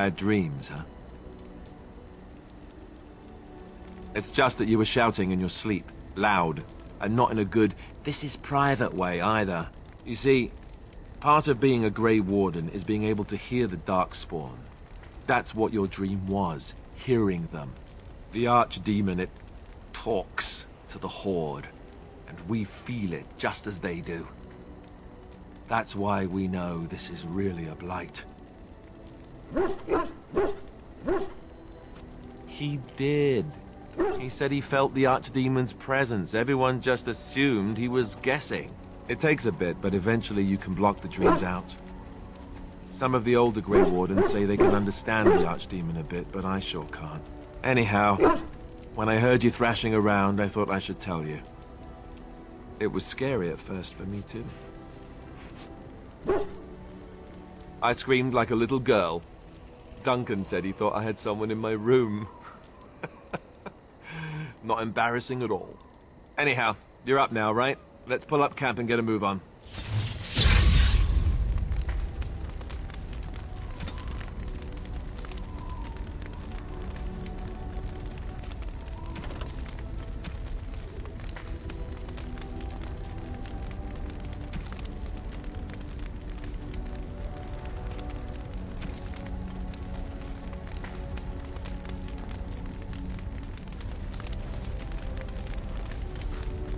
bad dreams, huh? It's just that you were shouting in your sleep, loud, and not in a good, this is private way either. You see, part of being a Grey Warden is being able to hear the Darkspawn. That's what your dream was, hearing them. The archdemon, it talks to the Horde, and we feel it just as they do. That's why we know this is really a blight. He did. He said he felt the archdemon's presence. Everyone just assumed he was guessing. It takes a bit, but eventually you can block the dreams out. Some of the older Grey Wardens say they can understand the archdemon a bit, but I sure can't. Anyhow, when I heard you thrashing around, I thought I should tell you. It was scary at first for me too. I screamed like a little girl. Duncan said he thought I had someone in my room. Not embarrassing at all. Anyhow, you're up now, right? Let's pull up camp and get a move on.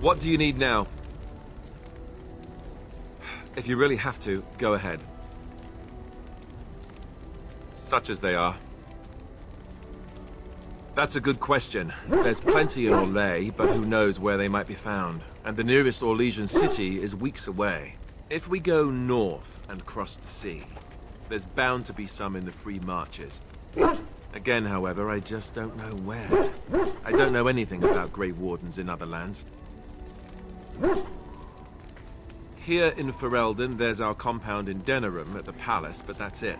What do you need now? If you really have to, go ahead. Such as they are. That's a good question. There's plenty in Orlais, but who knows where they might be found. And the nearest Orlesian city is weeks away. If we go north and cross the sea, there's bound to be some in the Free Marches. Again, however, I just don't know where. I don't know anything about Grey Wardens in other lands. Here in Ferelden, there's our compound in Denerim at the palace, but that's it.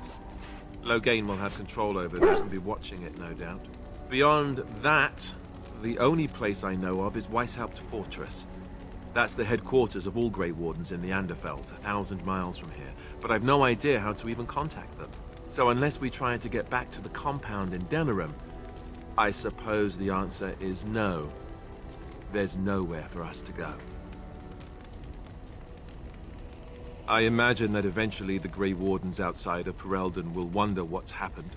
Loghain will have control over that and be watching it, no doubt. Beyond that, the only place I know of is Weishaupt Fortress. That's the headquarters of all Grey Wardens in the Anderfelds, 1,000 miles from here. But I've no idea how to even contact them. So unless we try to get back to the compound in Denerim, I suppose the answer is no. There's nowhere for us to go. I imagine that eventually the Grey Wardens outside of Ferelden will wonder what's happened.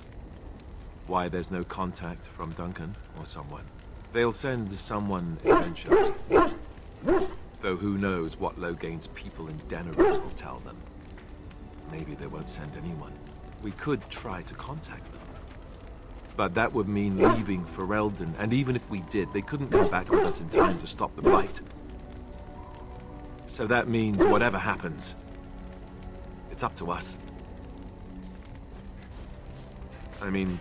Why there's no contact from Duncan or someone. They'll send someone eventually. Though who knows what Loghain's people in Denerim will tell them. Maybe they won't send anyone. We could try to contact them. But that would mean leaving Ferelden, and even if we did, they couldn't come back with us in time to stop the blight. So that means whatever happens, it's up to us. I mean,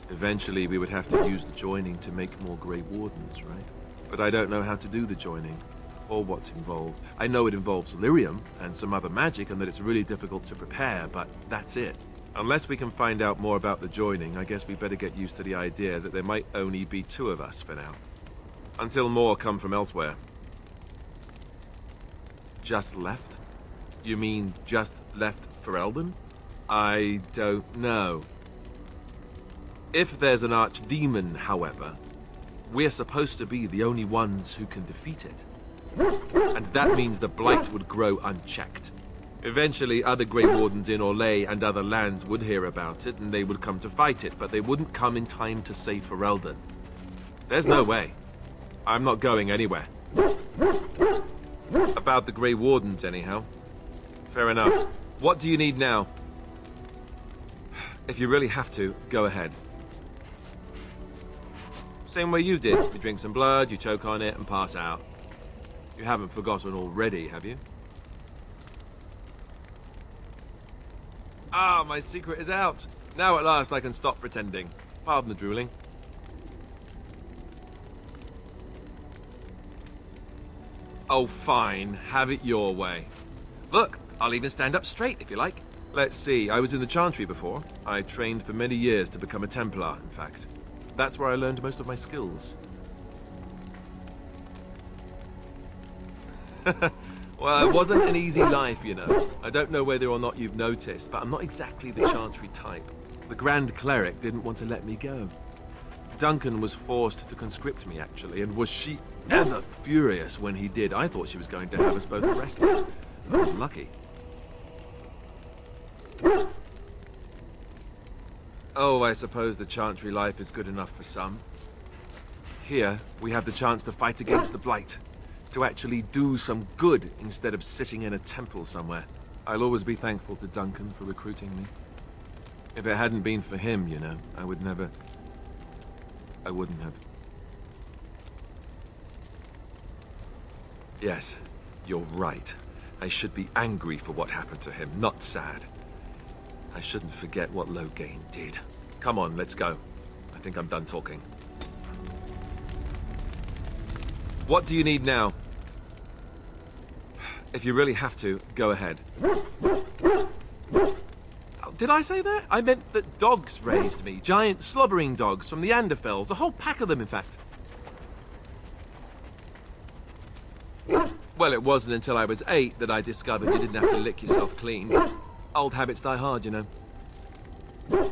eventually we would have to use the joining to make more Grey Wardens, right? But I don't know how to do the joining, or what's involved. I know it involves lyrium and some other magic, and that it's really difficult to prepare, but that's it. Unless we can find out more about the joining, I guess we better get used to the idea that there might only be 2 of us for now. Until more come from elsewhere. Just left? You mean just left Ferelden? I don't know. If there's an archdemon, however, we're supposed to be the only ones who can defeat it. And that means the blight would grow unchecked. Eventually, other Grey Wardens in Orlais and other lands would hear about it, and they would come to fight it, but they wouldn't come in time to save Ferelden. There's no way. I'm not going anywhere. About the Grey Wardens, anyhow. Fair enough. What do you need now? If you really have to, go ahead. Same way you did. You drink some blood, you choke on it, and pass out. You haven't forgotten already, have you? Ah, my secret is out. Now at last I can stop pretending. Pardon the drooling. Oh, fine. Have it your way. Look, I'll even stand up straight if you like. Let's see, I was in the Chantry before. I trained for many years to become a Templar, in fact. That's where I learned most of my skills. Well, it wasn't an easy life, you know. I don't know whether or not you've noticed, but I'm not exactly the Chantry type. The Grand Cleric didn't want to let me go. Duncan was forced to conscript me, actually, and was she ever furious when he did. I thought she was going to have us both arrested. I was lucky. Oh, I suppose the Chantry life is good enough for some. Here, we have the chance to fight against the Blight. To actually do some good instead of sitting in a temple somewhere. I'll always be thankful to Duncan for recruiting me. If it hadn't been for him, you know, I wouldn't have. Yes, you're right. I should be angry for what happened to him, not sad. I shouldn't forget what Loghain did. Come on, let's go. I think I'm done talking. What do you need now? If you really have to, go ahead. Oh, did I say that? I meant that dogs raised me. Giant slobbering dogs from the Anderfells. A whole pack of them, in fact. Well, it wasn't until I was 8 that I discovered you didn't have to lick yourself clean. Old habits die hard, you know.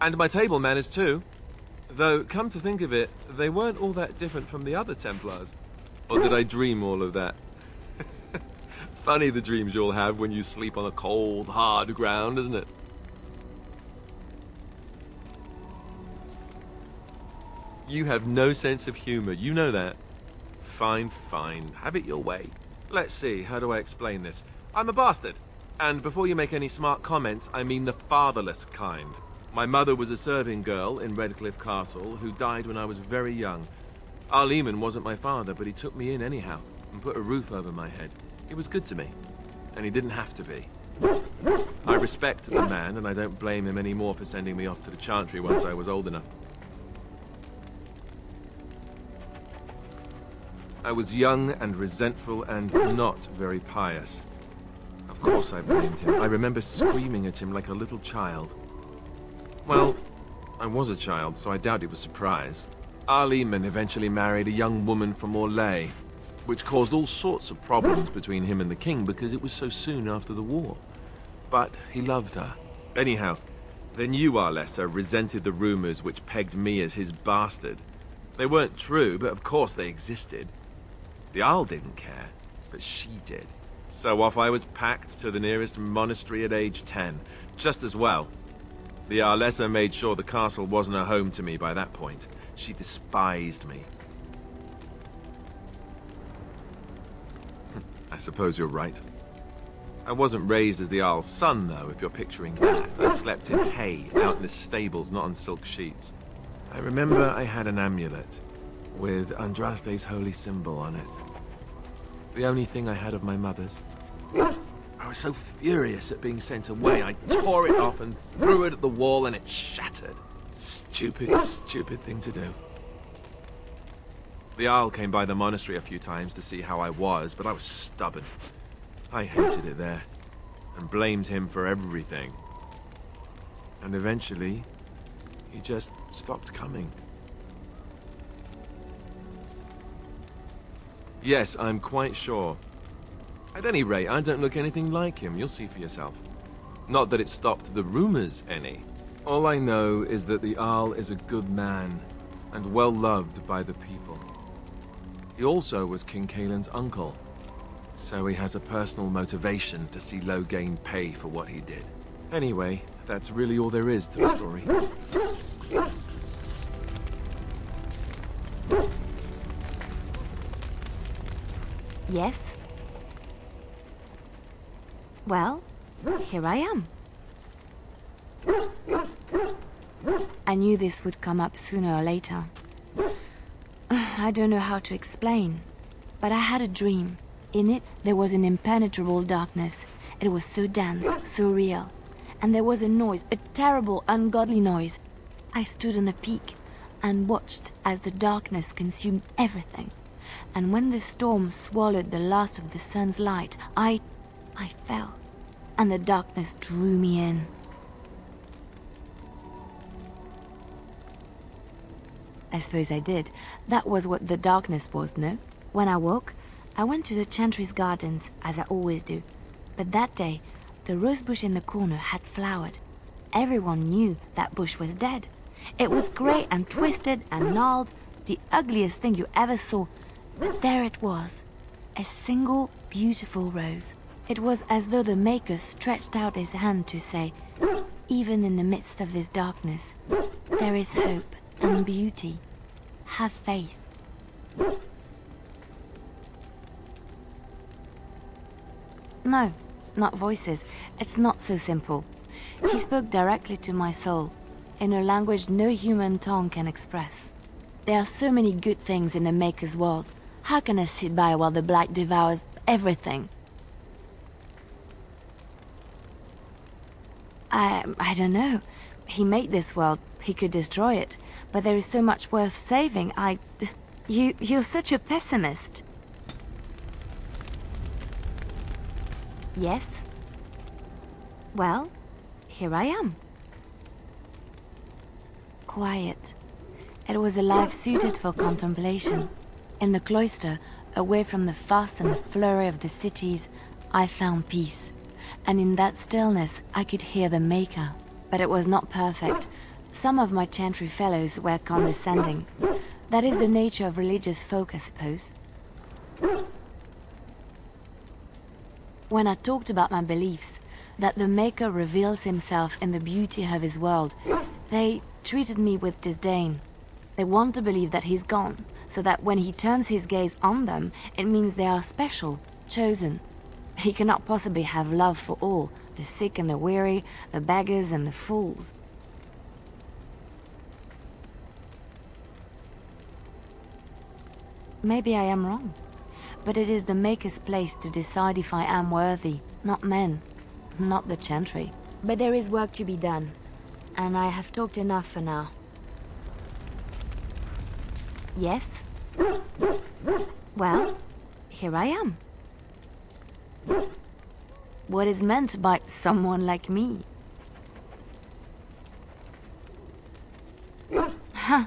And my table manners, too. Though, come to think of it, they weren't all that different from the other Templars. Or did I dream all of that? Funny the dreams you'll have when you sleep on a cold, hard ground, isn't it? You have no sense of humor, you know that. Fine, fine. Have it your way. Let's see, how do I explain this? I'm a bastard. And before you make any smart comments, I mean the fatherless kind. My mother was a serving girl in Redcliffe Castle who died when I was very young. Arleman wasn't my father, but he took me in anyhow and put a roof over my head. He was good to me, and he didn't have to be. I respect the man, and I don't blame him anymore for sending me off to the Chantry once I was old enough. I was young and resentful and not very pious. Of course I blamed him. I remember screaming at him like a little child. Well, I was a child, so I doubt he was surprised. Arleman eventually married a young woman from Orlais, which caused all sorts of problems between him and the king because it was so soon after the war. But he loved her. Anyhow, then you, Alistair, resented the rumors which pegged me as his bastard. They weren't true, but of course they existed. The Arl didn't care, but she did. So off I was packed to the nearest monastery at age 10, just as well. The Arlessa made sure the castle wasn't a home to me by that point. She despised me. I suppose you're right. I wasn't raised as the Arl's son, though, if you're picturing that. I slept in hay, out in the stables, not on silk sheets. I remember I had an amulet with Andraste's holy symbol on it. The only thing I had of my mother's. I was so furious at being sent away, I tore it off and threw it at the wall and it shattered. Stupid, stupid thing to do. The Arl came by the monastery a few times to see how I was, but I was stubborn. I hated it there, and blamed him for everything. And eventually, he just stopped coming. Yes, I'm quite sure. At any rate, I don't look anything like him, you'll see for yourself. Not that it stopped the rumors any. All I know is that the Arl is a good man, and well loved by the people. He also was King Caelan's uncle, so he has a personal motivation to see Loghain pay for what he did. Anyway, that's really all there is to the story. Yes? Well, here I am. I knew this would come up sooner or later. I don't know how to explain, but I had a dream. In it, there was an impenetrable darkness. It was so dense, so real. And there was a noise, a terrible, ungodly noise. I stood on a peak and watched as the darkness consumed everything. And when the storm swallowed the last of the sun's light, I fell, and the darkness drew me in. I suppose I did. That was what the darkness was, no? When I woke, I went to the Chantry's gardens, as I always do. But that day, the rosebush in the corner had flowered, everyone knew that bush was dead. It was grey and twisted and gnarled, the ugliest thing you ever saw. But there it was, a single beautiful rose. It was as though the Maker stretched out his hand to say, even in the midst of this darkness, there is hope and beauty. Have faith. No, not voices. It's not so simple. He spoke directly to my soul, in a language no human tongue can express. There are so many good things in the Maker's world. How can I sit by while the Blight devours everything? I don't know. He made this world. He could destroy it. But there is so much worth saving. You're such a pessimist. Yes? Well, here I am. Quiet. It was a life suited for contemplation. In the cloister, away from the fuss and the flurry of the cities, I found peace. And in that stillness, I could hear the Maker. But it was not perfect. Some of my chantry fellows were condescending. That is the nature of religious folk, I suppose. When I talked about my beliefs, that the Maker reveals himself in the beauty of his world, they treated me with disdain. They want to believe that he's gone, so that when he turns his gaze on them, it means they are special, chosen. He cannot possibly have love for all, the sick and the weary, the beggars and the fools. Maybe I am wrong, but it is the Maker's place to decide if I am worthy, not men, not the chantry. But there is work to be done, and I have talked enough for now. Yes? Well, here I am. What is meant by someone like me? Ha!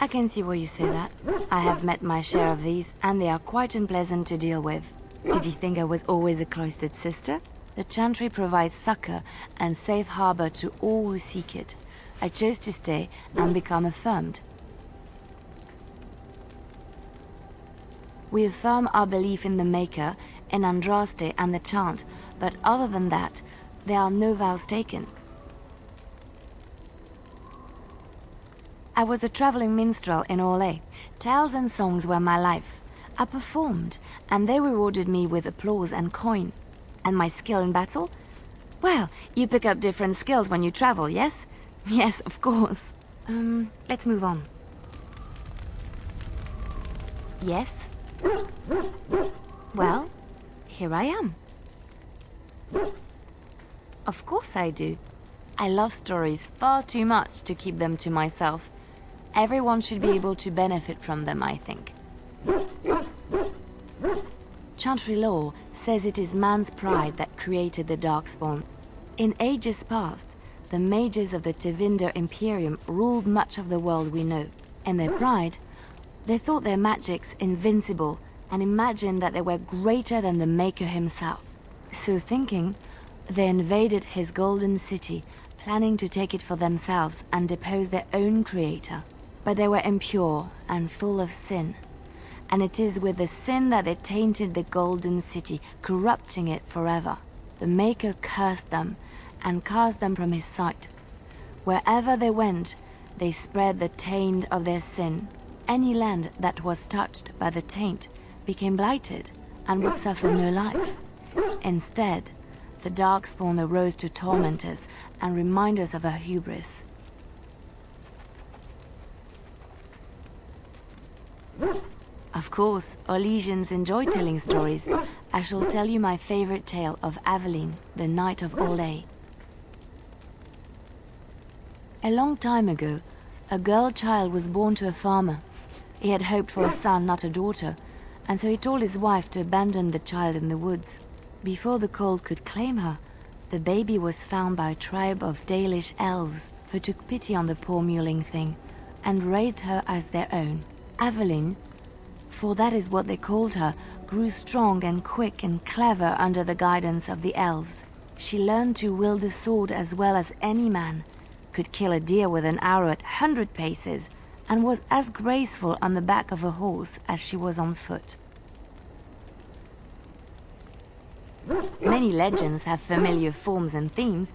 I can see why you say that. I have met my share of these, and they are quite unpleasant to deal with. Did you think I was always a cloistered sister? The chantry provides succor and safe harbor to all who seek it. I chose to stay and become affirmed. We affirm our belief in the Maker, in Andraste and the chant, but other than that, there are no vows taken. I was a traveling minstrel in Orlais. Tales and songs were my life. I performed, and they rewarded me with applause and coin. And my skill in battle? Well, you pick up different skills when you travel, yes? Yes, of course. Let's move on. Yes? Well, here I am. Of course I do. I love stories far too much to keep them to myself. Everyone should be able to benefit from them, I think. Chantry law says it is man's pride that created the Darkspawn. In ages past, the mages of the Tevinder Imperium ruled much of the world we know. In their pride, they thought their magics invincible and imagined that they were greater than the Maker himself. So thinking, they invaded his golden city, planning to take it for themselves and depose their own creator. But they were impure and full of sin. And it is with the sin that they tainted the golden city, corrupting it forever. The Maker cursed them and cast them from his sight. Wherever they went, they spread the taint of their sin. Any land that was touched by the taint became blighted and would suffer no life. Instead, the Darkspawn arose to torment us and remind us of our hubris. Of course, Orlesians enjoy telling stories. I shall tell you my favorite tale of Aveline, the Knight of Orlais. A long time ago, a girl child was born to a farmer. He had hoped for a son, not a daughter, and so he told his wife to abandon the child in the woods. Before the cold could claim her, the baby was found by a tribe of Dalish elves who took pity on the poor mewling thing and raised her as their own. Aveline, for that is what they called her, grew strong and quick and clever under the guidance of the elves. She learned to wield the sword as well as any man, could kill a deer with an arrow at 100 paces, and was as graceful on the back of a horse as she was on foot. Many legends have familiar forms and themes.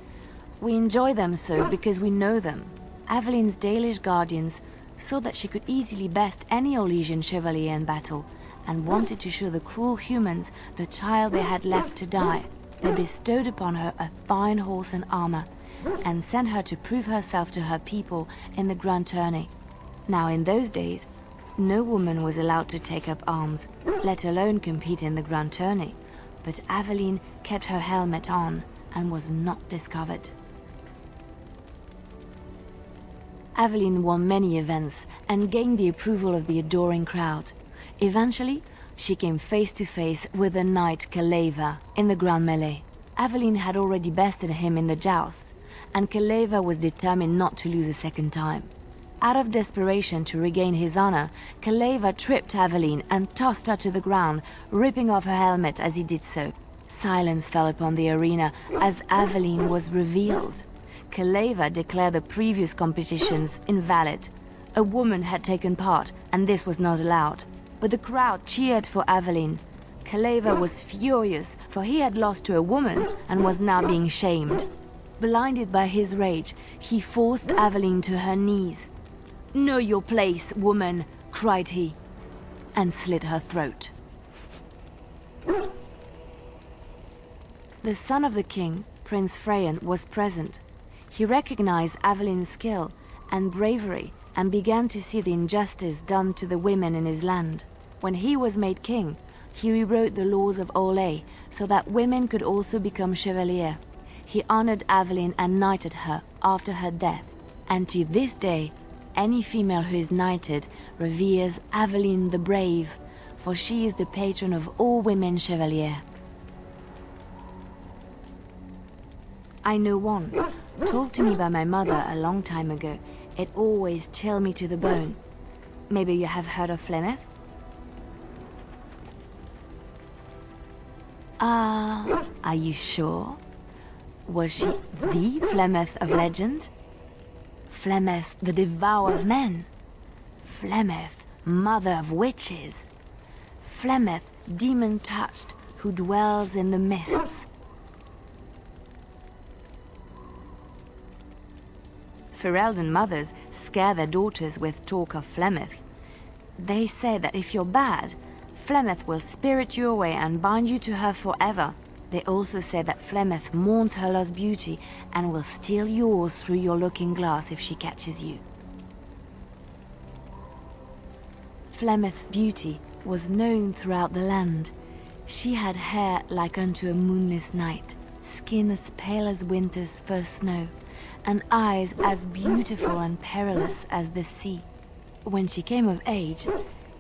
We enjoy them so because we know them. Avelin's Dalish guardians saw that she could easily best any Orlesian chevalier in battle, and wanted to show the cruel humans the child they had left to die. They bestowed upon her a fine horse and armor, and sent her to prove herself to her people in the grand tourney. Now in those days, no woman was allowed to take up arms, let alone compete in the grand tourney, but Aveline kept her helmet on and was not discovered. Aveline won many events and gained the approval of the adoring crowd. Eventually, she came face to face with the knight Kaleva in the grand melee. Aveline had already bested him in the joust, and Kaleva was determined not to lose a second time. Out of desperation to regain his honor, Kaleva tripped Aveline and tossed her to the ground, ripping off her helmet as he did so. Silence fell upon the arena as Aveline was revealed. Kaleva declared the previous competitions invalid. A woman had taken part, and this was not allowed. But the crowd cheered for Aveline. Kaleva was furious, for he had lost to a woman and was now being shamed. Blinded by his rage, he forced Aveline to her knees. "Know your place, woman," cried he, and slit her throat. The son of the king, Prince Freyan, was present. He recognized Aveline's skill and bravery and began to see the injustice done to the women in his land. When he was made king, he rewrote the laws of Orlais so that women could also become chevalier. He honored Aveline and knighted her after her death, and to this day, any female who is knighted reveres Aveline the Brave, for she is the patron of all women chevalier. I know one, told to me by my mother a long time ago. It always chilled me to the bone. Maybe you have heard of Flemeth? Are you sure? Was she the Flemeth of legend? Flemeth, the devourer of men? Flemeth, mother of witches? Flemeth, demon-touched, who dwells in the mists? Ferelden mothers scare their daughters with talk of Flemeth. They say that if you're bad, Flemeth will spirit you away and bind you to her forever. They also say that Flemeth mourns her lost beauty and will steal yours through your looking glass if she catches you. Flemeth's beauty was known throughout the land. She had hair like unto a moonless night, skin as pale as winter's first snow, and eyes as beautiful and perilous as the sea. When she came of age,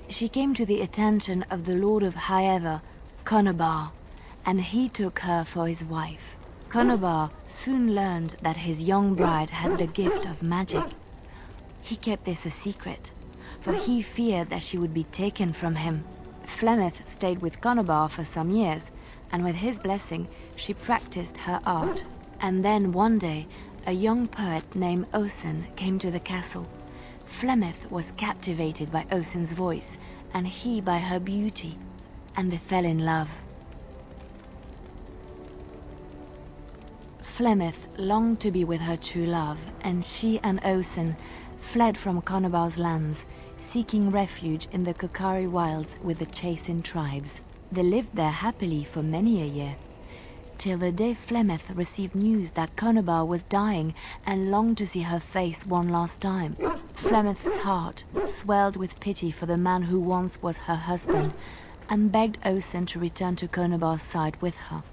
she came to the attention of the Lord of Highever, Conobar, and he took her for his wife. Conobar soon learned that his young bride had the gift of magic. He kept this a secret, for he feared that she would be taken from him. Flemeth stayed with Conobar for some years, and with his blessing, she practiced her art. And then one day, a young poet named Osen came to the castle. Flemeth was captivated by Osen's voice, and he by her beauty, and they fell in love. Flemeth longed to be with her true love, and she and Osen fled from Conobar's lands, seeking refuge in the Kokari wilds with the Chasing tribes. They lived there happily for many a year, till the day Flemeth received news that Conobar was dying and longed to see her face one last time. Flemeth's heart swelled with pity for the man who once was her husband, and begged Osen to return to Conobar's side with her.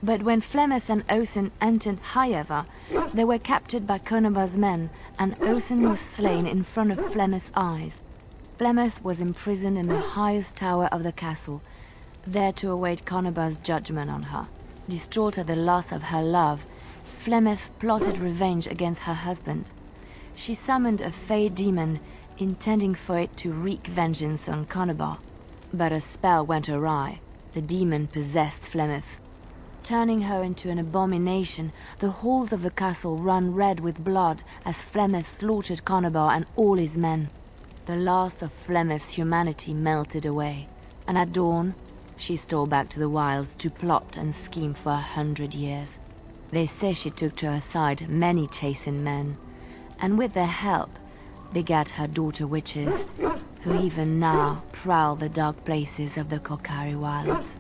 But when Flemeth and Osen entered Highever, they were captured by Conobar's men, and Osen was slain in front of Flemeth's eyes. Flemeth was imprisoned in the highest tower of the castle, there to await Conobar's judgment on her. Distraught at the loss of her love, Flemeth plotted revenge against her husband. She summoned a fey demon, intending for it to wreak vengeance on Conobar. But a spell went awry. The demon possessed Flemeth. turning her into an abomination, the halls of the castle run red with blood as Flemeth slaughtered Conobar and all his men. The last of Flemeth's humanity melted away, and at dawn, she stole back to the wilds to plot and scheme for 100 years. They say she took to her side many chastened men, and with their help, begat her daughter witches, who even now prowl the dark places of the Kokari wilds.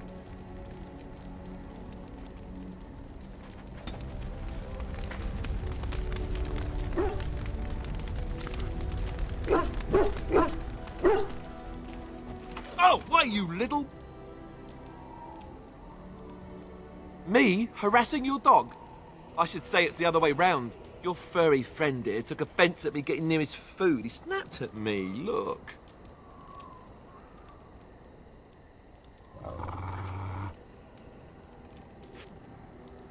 Oh, why, you little... Me harassing your dog? I should say it's the other way round. Your furry friend here took offence at me getting near his food. He snapped at me, look.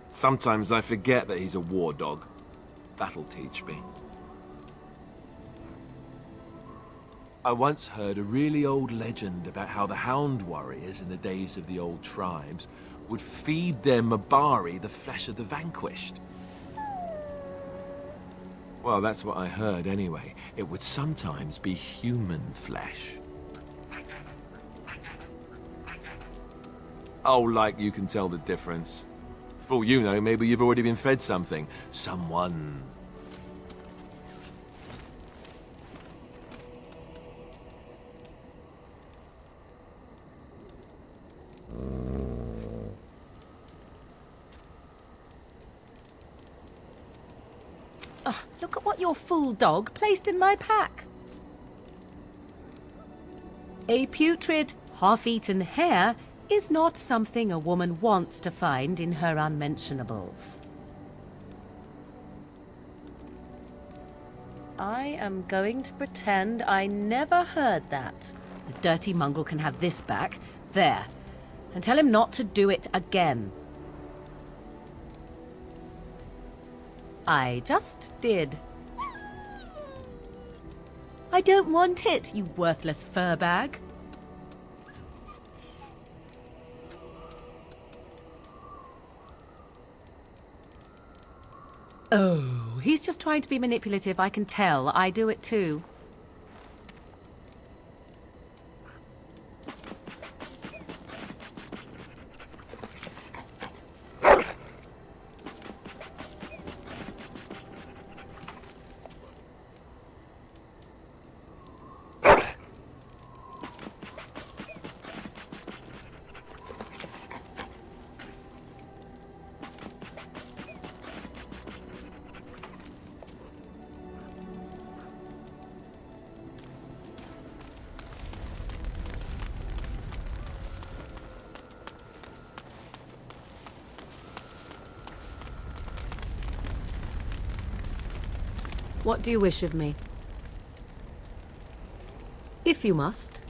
Sometimes I forget that he's a war dog. That'll teach me. I once heard a really old legend about how the Hound warriors in the days of the old tribes would feed their Mabari the flesh of the vanquished. Well, that's what I heard anyway. It would sometimes be human flesh. Oh, like you can tell the difference. For all you know, maybe you've already been fed something. Someone. Look at what your fool dog placed in my pack. A putrid, half-eaten hare is not something a woman wants to find in her unmentionables. I am going to pretend I never heard that. The dirty mongrel can have this back. There. And tell him not to do it again. I just did. I don't want it, you worthless fur bag. Oh, he's just trying to be manipulative, I can tell. I do it too. What do you wish of me? If you must.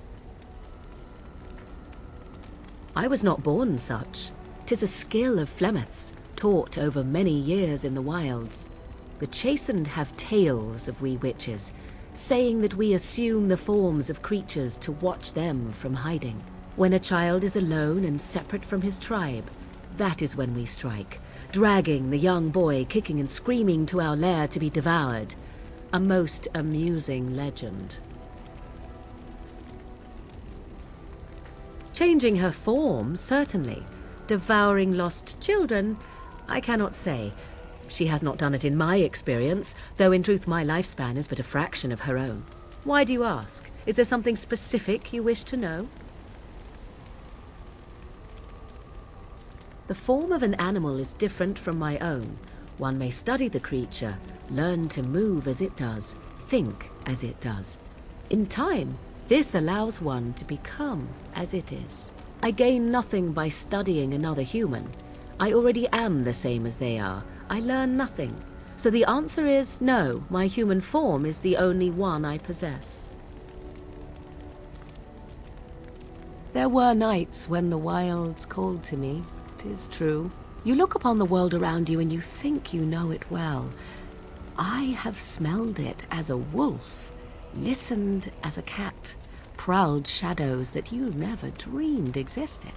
I was not born such. 'Tis a skill of Flemeth's, taught over many years in the wilds. The chastened have tales of we witches, saying that we assume the forms of creatures to watch them from hiding. When a child is alone and separate from his tribe, that is when we strike, dragging the young boy kicking and screaming to our lair to be devoured. A most amusing legend. Changing her form, certainly. Devouring lost children, I cannot say. She has not done it in my experience, though in truth my lifespan is but a fraction of her own. Why do you ask? Is there something specific you wish to know? The form of an animal is different from my own. One may study the creature, learn to move as it does, think as it does. In time, this allows one to become as it is. I gain nothing by studying another human. I already am the same as they are. I learn nothing. So the answer is no, my human form is the only one I possess. There were nights when the wilds called to me, 'tis true. You look upon the world around you and you think you know it well. I have smelled it as a wolf, listened as a cat, prowled shadows that you never dreamed existed.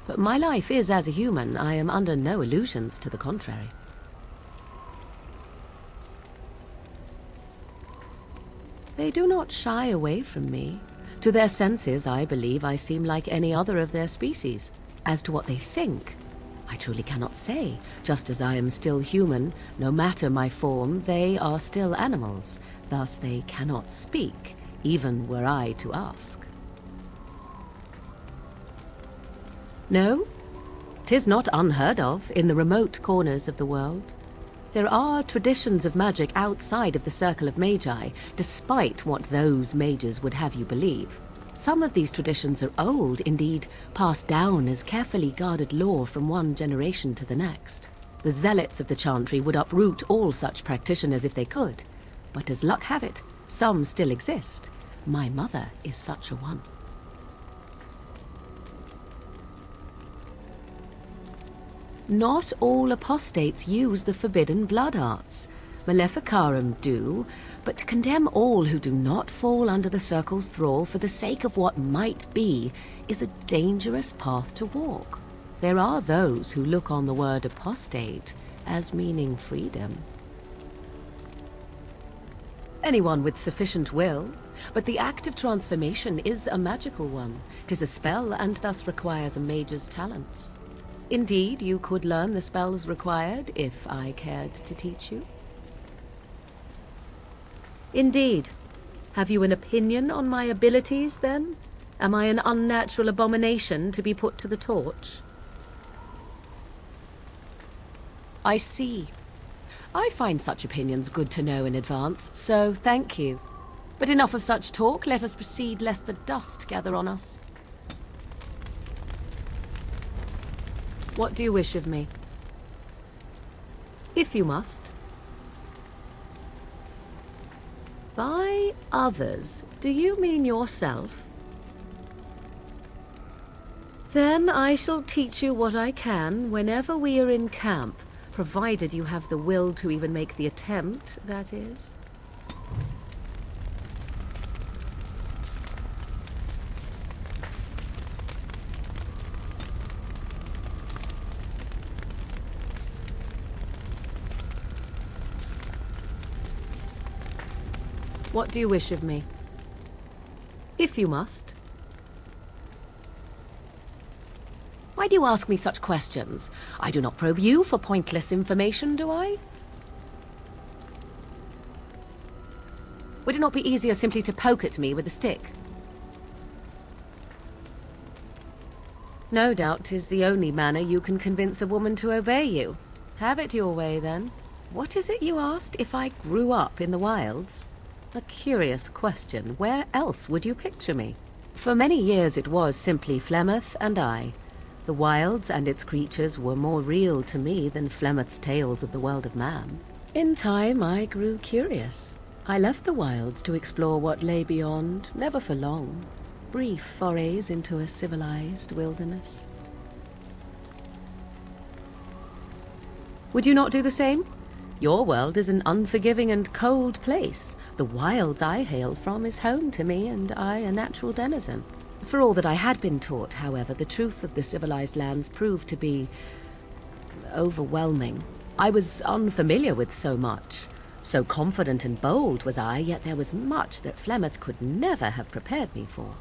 But my life is as a human. I am under no illusions to the contrary. They do not shy away from me. To their senses, I believe I seem like any other of their species. As to what they think, I truly cannot say. Just as I am still human, no matter my form, they are still animals. Thus they cannot speak, even were I to ask. No, 'tis not unheard of in the remote corners of the world. There are traditions of magic outside of the circle of magi, despite what those mages would have you believe. Some of these traditions are old, indeed, passed down as carefully guarded lore from one generation to the next. The zealots of the chantry would uproot all such practitioners if they could, but as luck have it, some still exist. My mother is such a one. Not all apostates use the forbidden blood arts. Maleficarum do, but to condemn all who do not fall under the circle's thrall for the sake of what might be is a dangerous path to walk. There are those who look on the word apostate as meaning freedom. Anyone with sufficient will, but the act of transformation is a magical one. 'Tis a spell and thus requires a mage's talents. Indeed, you could learn the spells required if I cared to teach you. Indeed. Have you an opinion on my abilities, then? Am I an unnatural abomination to be put to the torch? I see. I find such opinions good to know in advance, so thank you. But enough of such talk, let us proceed lest the dust gather on us. What do you wish of me? If you must. By others, do you mean yourself? Then I shall teach you what I can whenever we are in camp, provided you have the will to even make the attempt, that is. What do you wish of me? If you must. Why do you ask me such questions? I do not probe you for pointless information, do I? Would it not be easier simply to poke at me with a stick? No doubt 'tis the only manner you can convince a woman to obey you. Have it your way, then. What is it you asked? If I grew up in the wilds? A curious question. Where else would you picture me? For many years it was simply Flemeth and I. The wilds and its creatures were more real to me than Flemeth's tales of the world of man. In time I grew curious. I left the wilds to explore what lay beyond, never for long. Brief forays into a civilized wilderness. Would you not do the same? Your world is an unforgiving and cold place. The wilds I hail from is home to me, and I a natural denizen. For all that I had been taught, however, the truth of the civilized lands proved to be overwhelming. I was unfamiliar with so much. So confident and bold was I, yet there was much that Flemeth could never have prepared me for.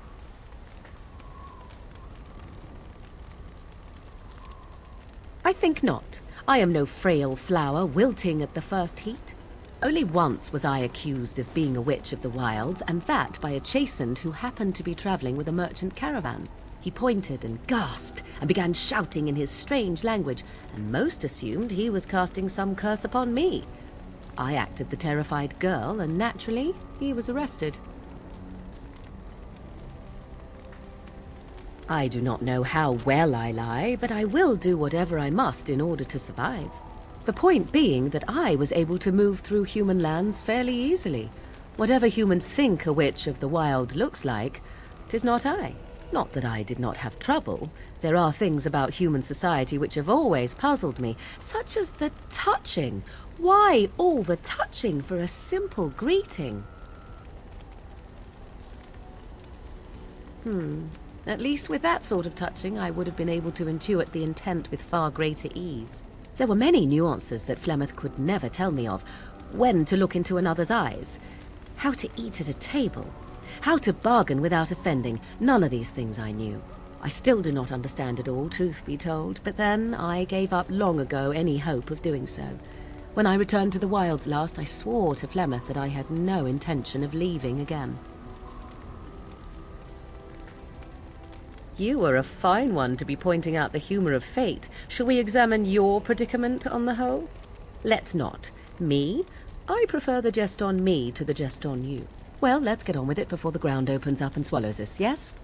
I think not. I am no frail flower wilting at the first heat. Only once was I accused of being a witch of the wilds, and that by a chastened who happened to be traveling with a merchant caravan. He pointed and gasped and began shouting in his strange language, and most assumed he was casting some curse upon me. I acted the terrified girl, and naturally, he was arrested. I do not know how well I lie, but I will do whatever I must in order to survive. The point being that I was able to move through human lands fairly easily. Whatever humans think a witch of the wild looks like, 'tis not I. Not that I did not have trouble. There are things about human society which have always puzzled me, such as the touching. Why all the touching for a simple greeting? At least with that sort of touching, I would have been able to intuit the intent with far greater ease. There were many nuances that Flemeth could never tell me of. When to look into another's eyes, how to eat at a table, how to bargain without offending. None of these things I knew. I still do not understand it all, truth be told, but then I gave up long ago any hope of doing so. When I returned to the wilds last, I swore to Flemeth that I had no intention of leaving again. You are a fine one to be pointing out the humour of fate. Shall we examine your predicament on the whole? Let's not. Me? I prefer the jest on me to the jest on you. Well, let's get on with it before the ground opens up and swallows us, yes?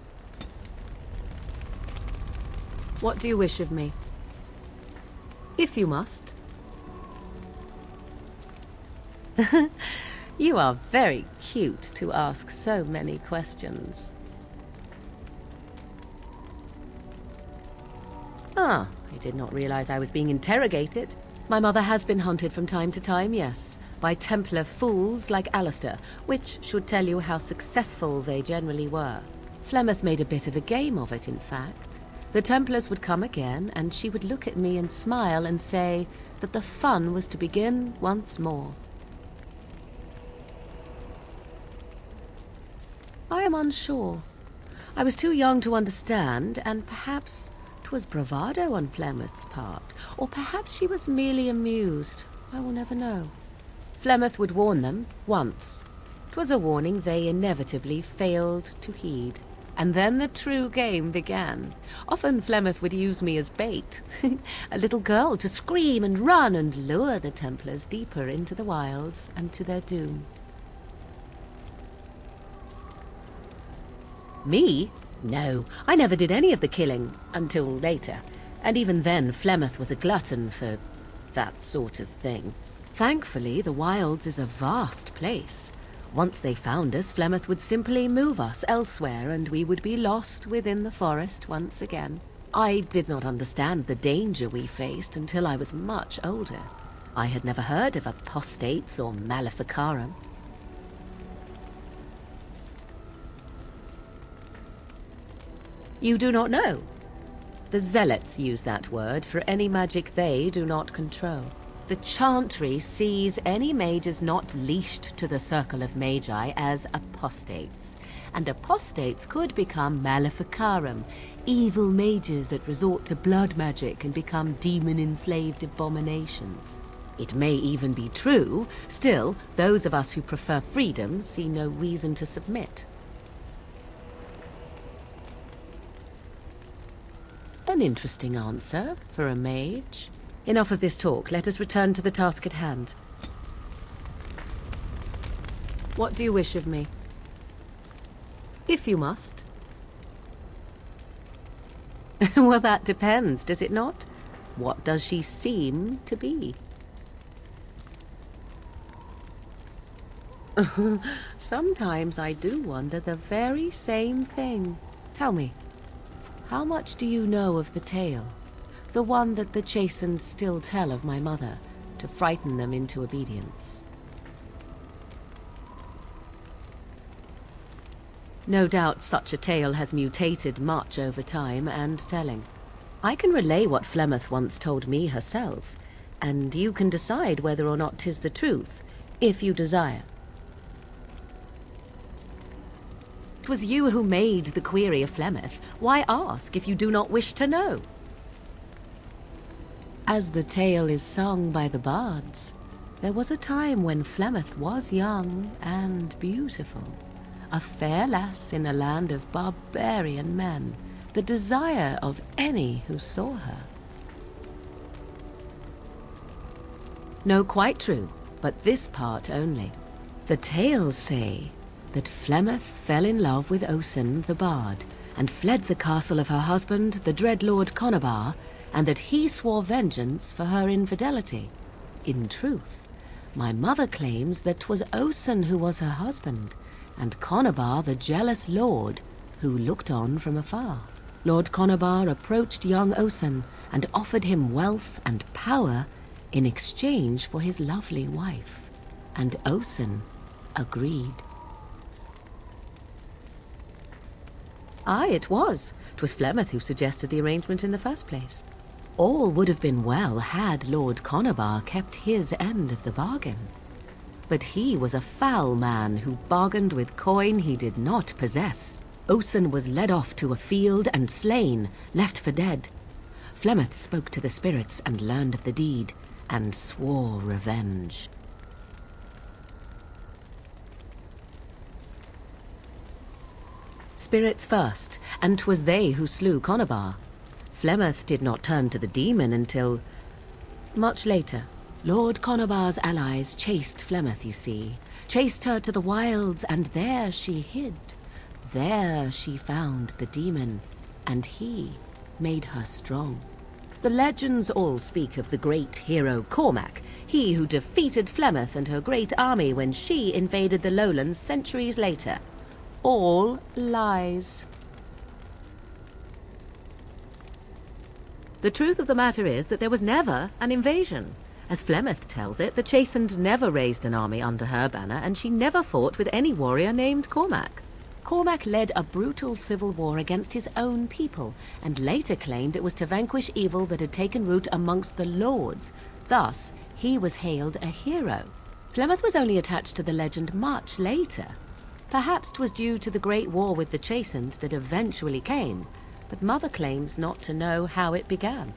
What do you wish of me? If you must. You are very cute to ask so many questions. Ah, I did not realize I was being interrogated. My mother has been hunted from time to time, yes, by Templar fools like Alistair, which should tell you how successful they generally were. Flemeth made a bit of a game of it, in fact. The Templars would come again, and she would look at me and smile and say that the fun was to begin once more. I am unsure. I was too young to understand, and perhaps 'twas bravado on Flemeth's part, or perhaps she was merely amused. I will never know. Flemeth would warn them, once. 'Twas a warning they inevitably failed to heed. And then the true game began. Often Flemeth would use me as bait, a little girl to scream and run and lure the Templars deeper into the wilds and to their doom. Me? No, I never did any of the killing, until later. And even then, Flemeth was a glutton for that sort of thing. Thankfully, the wilds is a vast place. Once they found us, Flemeth would simply move us elsewhere, and we would be lost within the forest once again. I did not understand the danger we faced until I was much older. I had never heard of apostates or maleficarum. You do not know? The zealots use that word for any magic they do not control. The chantry sees any mages not leashed to the circle of magi as apostates, and apostates could become maleficarum, evil mages that resort to blood magic and become demon-enslaved abominations. It may even be true, still, those of us who prefer freedom see no reason to submit. An interesting answer for a mage. Enough of this talk. Let us return to the task at hand. What do you wish of me? If you must. Well, that depends, does it not? What does she seem to be? Sometimes I do wonder the very same thing. Tell me, how much do you know of the tale? The one that the chastened still tell of my mother, to frighten them into obedience. No doubt such a tale has mutated much over time and telling. I can relay what Flemeth once told me herself, and you can decide whether or not 'tis the truth, if you desire. 'Twas you who made the query of Flemeth. Why ask if you do not wish to know? As the tale is sung by the bards, there was a time when Flemeth was young and beautiful, a fair lass in a land of barbarian men, the desire of any who saw her. No, quite true, but this part only. The tales say that Flemeth fell in love with Osen the bard, and fled the castle of her husband, the dread Lord Conabar, and that he swore vengeance for her infidelity. In truth, my mother claims that 'twas Osen who was her husband, and Conabar the jealous lord who looked on from afar. Lord Conabar approached young Osen and offered him wealth and power in exchange for his lovely wife, and Osen agreed. Aye, it was. 'Twas Flemeth who suggested the arrangement in the first place. All would have been well had Lord Conobar kept his end of the bargain. But he was a foul man who bargained with coin he did not possess. Osen was led off to a field and slain, left for dead. Flemeth spoke to the spirits and learned of the deed, and swore revenge. Spirits first, and 'twas they who slew Conobar. Flemeth did not turn to the demon until much later. Lord Conobar's allies chased Flemeth, you see. Chased her to the wilds, and there she hid. There she found the demon, and he made her strong. The legends all speak of the great hero Cormac, he who defeated Flemeth and her great army when she invaded the lowlands centuries later. All lies. The truth of the matter is that there was never an invasion. As Flemeth tells it, the Chastened never raised an army under her banner, and she never fought with any warrior named Cormac. Cormac led a brutal civil war against his own people, and later claimed it was to vanquish evil that had taken root amongst the lords. Thus, he was hailed a hero. Flemeth was only attached to the legend much later. Perhaps 'twas due to the great war with the Chastened that eventually came, but Mother claims not to know how it began.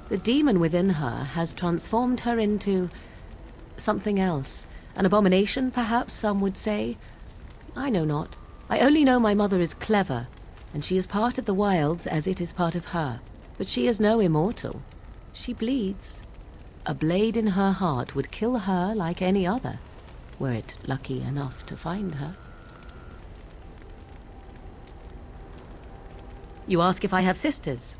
The demon within her has transformed her into something else. An abomination, perhaps some would say. I know not. I only know my mother is clever, and she is part of the wilds as it is part of her. But she is no immortal. She bleeds. A blade in her heart would kill her like any other, were it lucky enough to find her. You ask if I have sisters.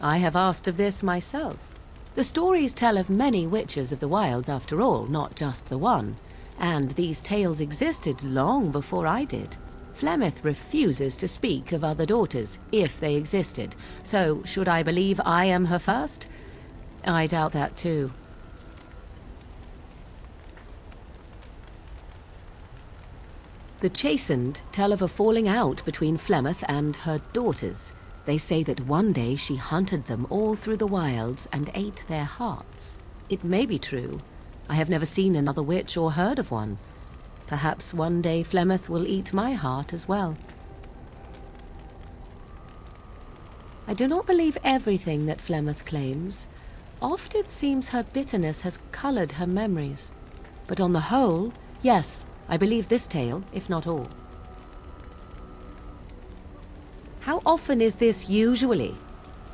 I have asked of this myself. The stories tell of many witches of the wilds after all, not just the one. And these tales existed long before I did. Flemeth refuses to speak of other daughters, if they existed. So, should I believe I am her first? I doubt that too. The Chastened tell of a falling out between Flemeth and her daughters. They say that one day she hunted them all through the wilds and ate their hearts. It may be true. I have never seen another witch or heard of one. Perhaps one day Flemeth will eat my heart as well. I do not believe everything that Flemeth claims. Oft it seems her bitterness has colored her memories. But on the whole, yes, I believe this tale, if not all. How often is this usually?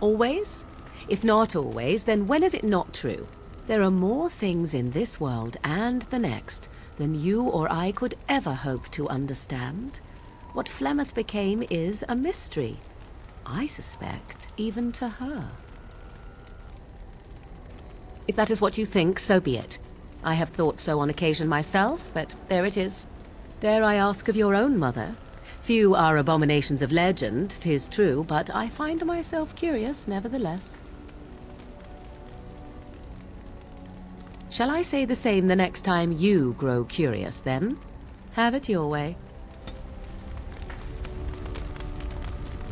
Always? If not always, then when is it not true? There are more things in this world and the next than you or I could ever hope to understand. What Flemeth became is a mystery. I suspect, even to her. If that is what you think, so be it. I have thought so on occasion myself, but there it is. Dare I ask of your own mother? Few are abominations of legend, 'tis true, but I find myself curious, nevertheless. Shall I say the same the next time you grow curious, then? Have it your way.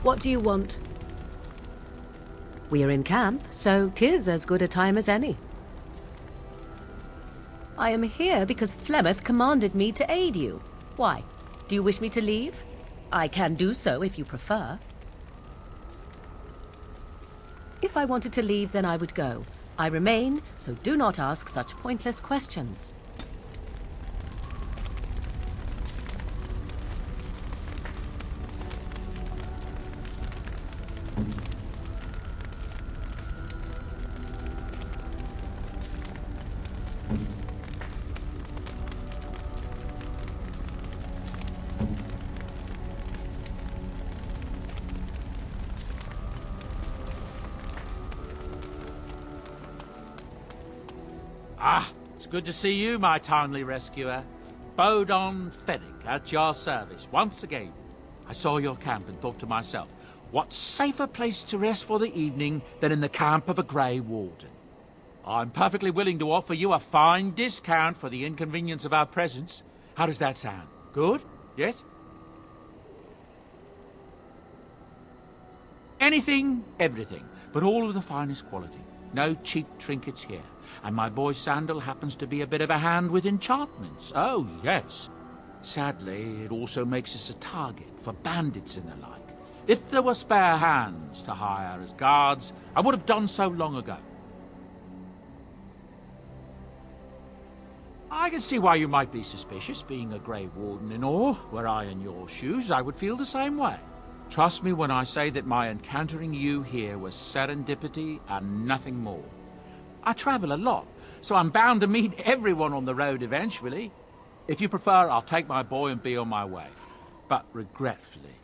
What do you want? We are in camp, so 'tis as good a time as any. I am here because Flemeth commanded me to aid you. Why? Do you wish me to leave? I can do so if you prefer. If I wanted to leave, then I would go. I remain, so do not ask such pointless questions. Ah, it's good to see you, my timely rescuer. Bodahn Feddic, at your service, once again. I saw your camp and thought to myself, what safer place to rest for the evening than in the camp of a Grey Warden? I'm perfectly willing to offer you a fine discount for the inconvenience of our presence. How does that sound? Good? Yes? Anything, everything, but all of the finest quality. No cheap trinkets here. And my boy Sandal happens to be a bit of a hand with enchantments. Oh, yes. Sadly, it also makes us a target for bandits and the like. If there were spare hands to hire as guards, I would have done so long ago. I can see why you might be suspicious, being a Grey Warden and all. Were I in your shoes, I would feel the same way. Trust me when I say that my encountering you here was serendipity and nothing more. I travel a lot, so I'm bound to meet everyone on the road eventually. If you prefer, I'll take my boy and be on my way. But regretfully,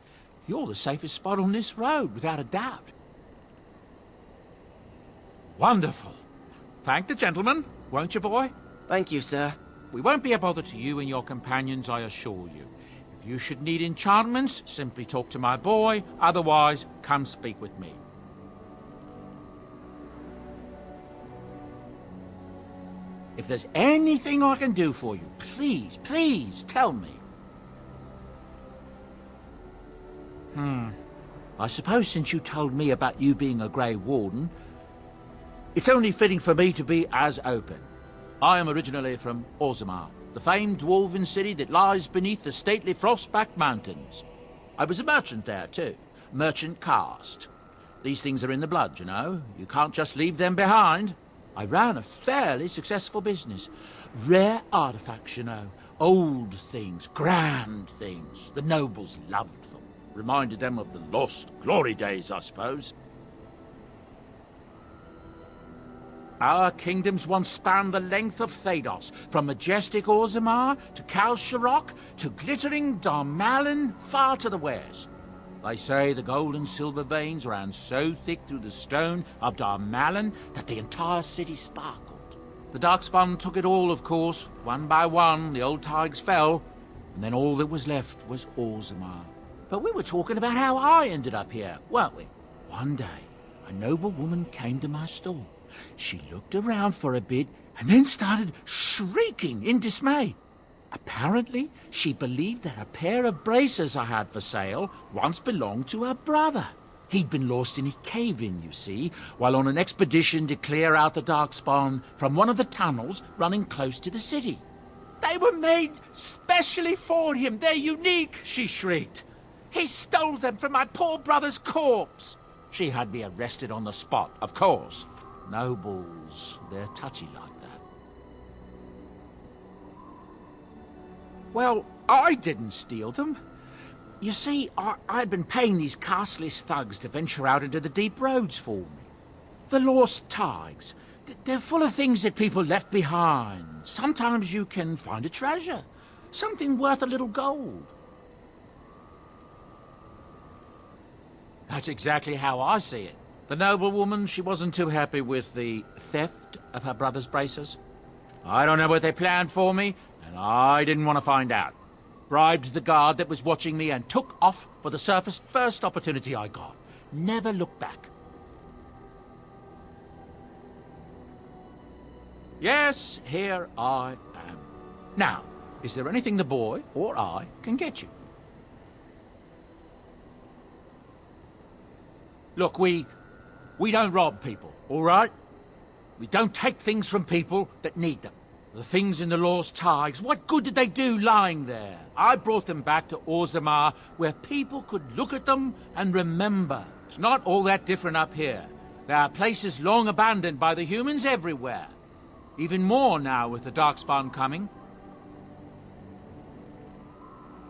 you're the safest spot on this road, without a doubt. Wonderful. Thank the gentleman, won't you, boy? Thank you, sir. We won't be a bother to you and your companions, I assure you. If you should need enchantments, simply talk to my boy. Otherwise, come speak with me. If there's anything I can do for you, please, please tell me. I suppose since you told me about you being a Grey Warden, it's only fitting for me to be as open. I am originally from Orzammar, the famed dwarven city that lies beneath the stately Frostback Mountains. I was a merchant there, too. Merchant caste. These things are in the blood, you know. You can't just leave them behind. I ran a fairly successful business. Rare artifacts, you know. Old things, grand things. The nobles loved them. Reminded them of the lost glory days, I suppose. Our kingdoms once spanned the length of Thedos, from majestic Orzammar to Kal Sharok to glittering Darmalin far to the west. They say the gold and silver veins ran so thick through the stone of Darmalin that the entire city sparkled. The Darkspawn took it all, of course. One by one, the old Tigers fell, and then all that was left was Orzammar. But we were talking about how I ended up here, weren't we? One day, a noble woman came to my stall. She looked around for a bit and then started shrieking in dismay. Apparently, she believed that a pair of braces I had for sale once belonged to her brother. He'd been lost in a cave-in, you see, while on an expedition to clear out the Darkspawn from one of the tunnels running close to the city. They were made specially for him. They're unique, she shrieked. He stole them from my poor brother's corpse. She had me arrested on the spot, of course. Nobles, they're touchy like that. Well, I didn't steal them. You see, I'd been paying these castless thugs to venture out into the deep roads for me. The lost tigers, they're full of things that people left behind. Sometimes you can find a treasure, something worth a little gold. That's exactly how I see it. The noblewoman, she wasn't too happy with the theft of her brother's braces. I don't know what they planned for me, and I didn't want to find out. Bribed the guard that was watching me and took off for the surface first opportunity I got. Never looked back. Yes, here I am. Now, is there anything the boy or I can get you? Look, we don't rob people, all right? We don't take things from people that need them. The things in the lost tigers, what good did they do lying there? I brought them back to Orzammar, where people could look at them and remember. It's not all that different up here. There are places long abandoned by the humans everywhere. Even more now with the Darkspawn coming.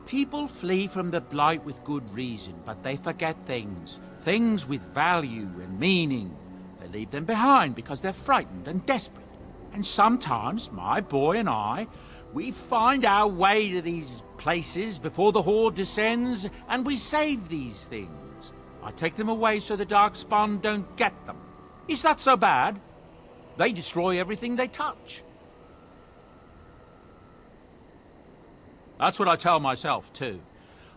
People flee from the Blight with good reason, but they forget things. Things with value and meaning. They leave them behind because they're frightened and desperate. And sometimes, my boy and I, we find our way to these places before the Horde descends, and we save these things. I take them away so the Darkspawn don't get them. Is that so bad? They destroy everything they touch. That's what I tell myself, too.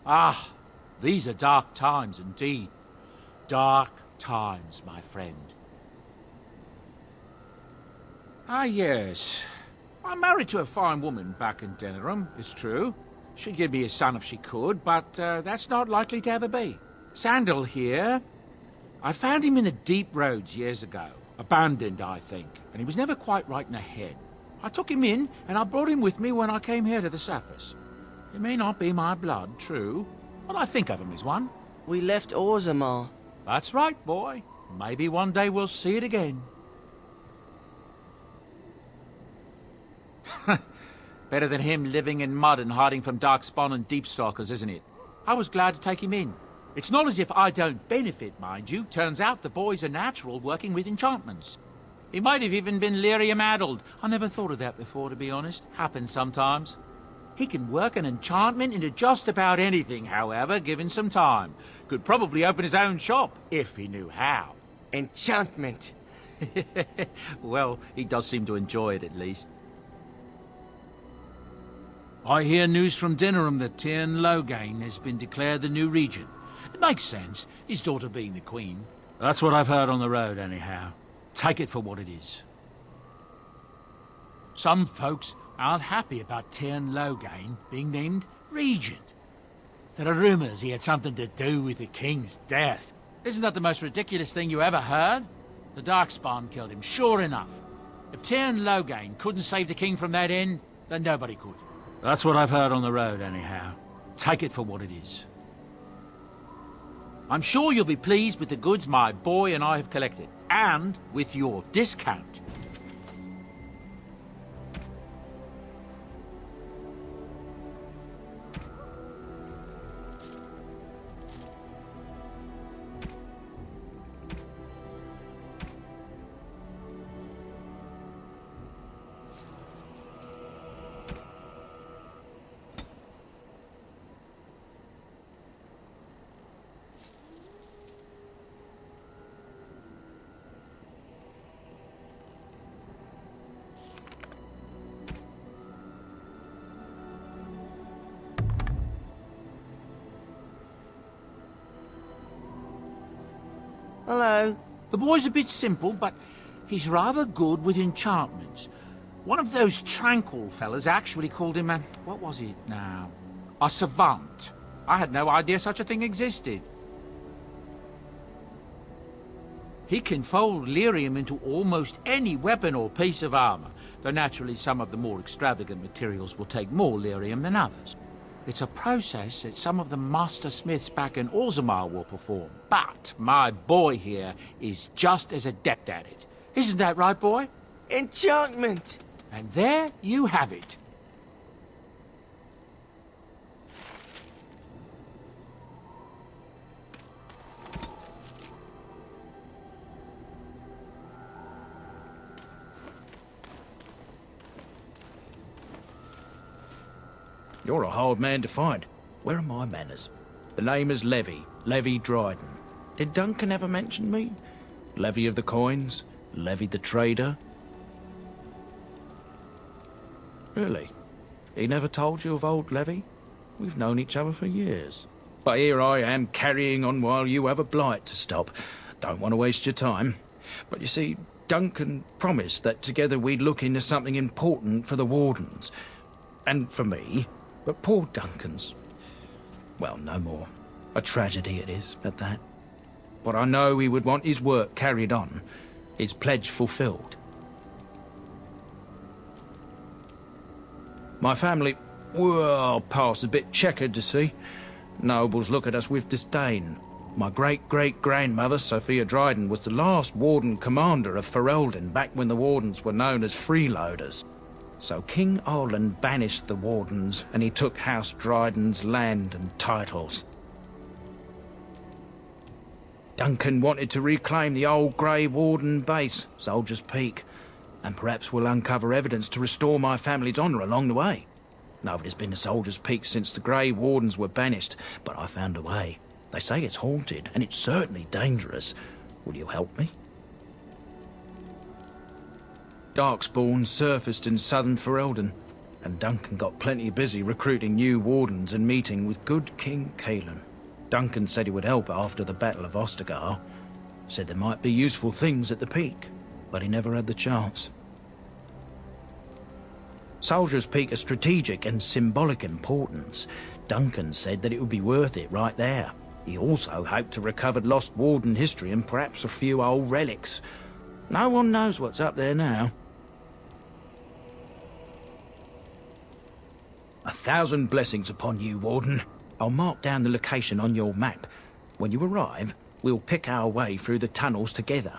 Ah, these are dark times indeed. Dark times, my friend. Ah, yes. I'm married to a fine woman back in Denerim, it's true. She'd give me a son if she could, but that's not likely to ever be. Sandal here, I found him in the deep roads years ago. Abandoned, I think, and he was never quite right in the head. I took him in, and I brought him with me when I came here to the surface. He may not be my blood, true, but I think of him as one. We left Orzammar. That's right, boy. Maybe one day we'll see it again. Better than him living in mud and hiding from Darkspawn and Deepstalkers, isn't it? I was glad to take him in. It's not as if I don't benefit, mind you. Turns out the boy's a natural working with enchantments. He might have even been lyrium-addled. I never thought of that before, to be honest. Happens sometimes. He can work an enchantment into just about anything, however, given some time. Could probably open his own shop, if he knew how. Enchantment. Well, he does seem to enjoy it, at least. I hear news from Denerim that Tyrn Loghain has been declared the new regent. It makes sense, his daughter being the queen. That's what I've heard on the road, anyhow. Take it for what it is. Some folks aren't happy about Tyrn Loghain being named regent. There are rumours he had something to do with the king's death. Isn't that the most ridiculous thing you ever heard? The Darkspawn killed him, sure enough. If Tyrn Loghain couldn't save the king from that end, then nobody could. That's what I've heard on the road, anyhow. Take it for what it is. I'm sure you'll be pleased with the goods my boy and I have collected, and with your discount. Hello. The boy's a bit simple, but he's rather good with enchantments. One of those tranquil fellas actually called him a... what was it now? A savant. I had no idea such a thing existed. He can fold lyrium into almost any weapon or piece of armor, though naturally some of the more extravagant materials will take more lyrium than others. It's a process that some of the master smiths back in Orzammar will perform, but my boy here is just as adept at it. Isn't that right, boy? Enchantment! And there you have it. You're a hard man to find. Where are my manners? The name is Levi Dryden. Did Duncan ever mention me? Levi of the coins? Levi the trader? Really? He never told you of old Levi? We've known each other for years. But here I am carrying on while you have a blight to stop. Don't want to waste your time. But you see, Duncan promised that together we'd look into something important for the Wardens. And for me. But poor Duncan's... well, no more. A tragedy it is, at that. But I know he would want his work carried on. His pledge fulfilled. My family, well, past a bit checkered to see. Nobles look at us with disdain. My great-great-grandmother, Sophia Dryden, was the last Warden commander of Ferelden back when the Wardens were known as freeloaders. So King Arlen banished the Wardens, and he took House Dryden's land and titles. Duncan wanted to reclaim the old Grey Warden base, Soldier's Peak, and perhaps we'll uncover evidence to restore my family's honour along the way. Nobody's been to Soldier's Peak since the Grey Wardens were banished, but I found a way. They say it's haunted, and it's certainly dangerous. Will you help me? Darkspawn surfaced in southern Ferelden, and Duncan got plenty busy recruiting new Wardens and meeting with good King Cailan. Duncan said he would help after the Battle of Ostagar. Said there might be useful things at the peak, but he never had the chance. Soldier's Peak of strategic and symbolic importance. Duncan said that it would be worth it right there. He also hoped to recover lost Warden history and perhaps a few old relics. No one knows what's up there now. 1,000 blessings upon you, Warden. I'll mark down the location on your map. When you arrive, we'll pick our way through the tunnels together.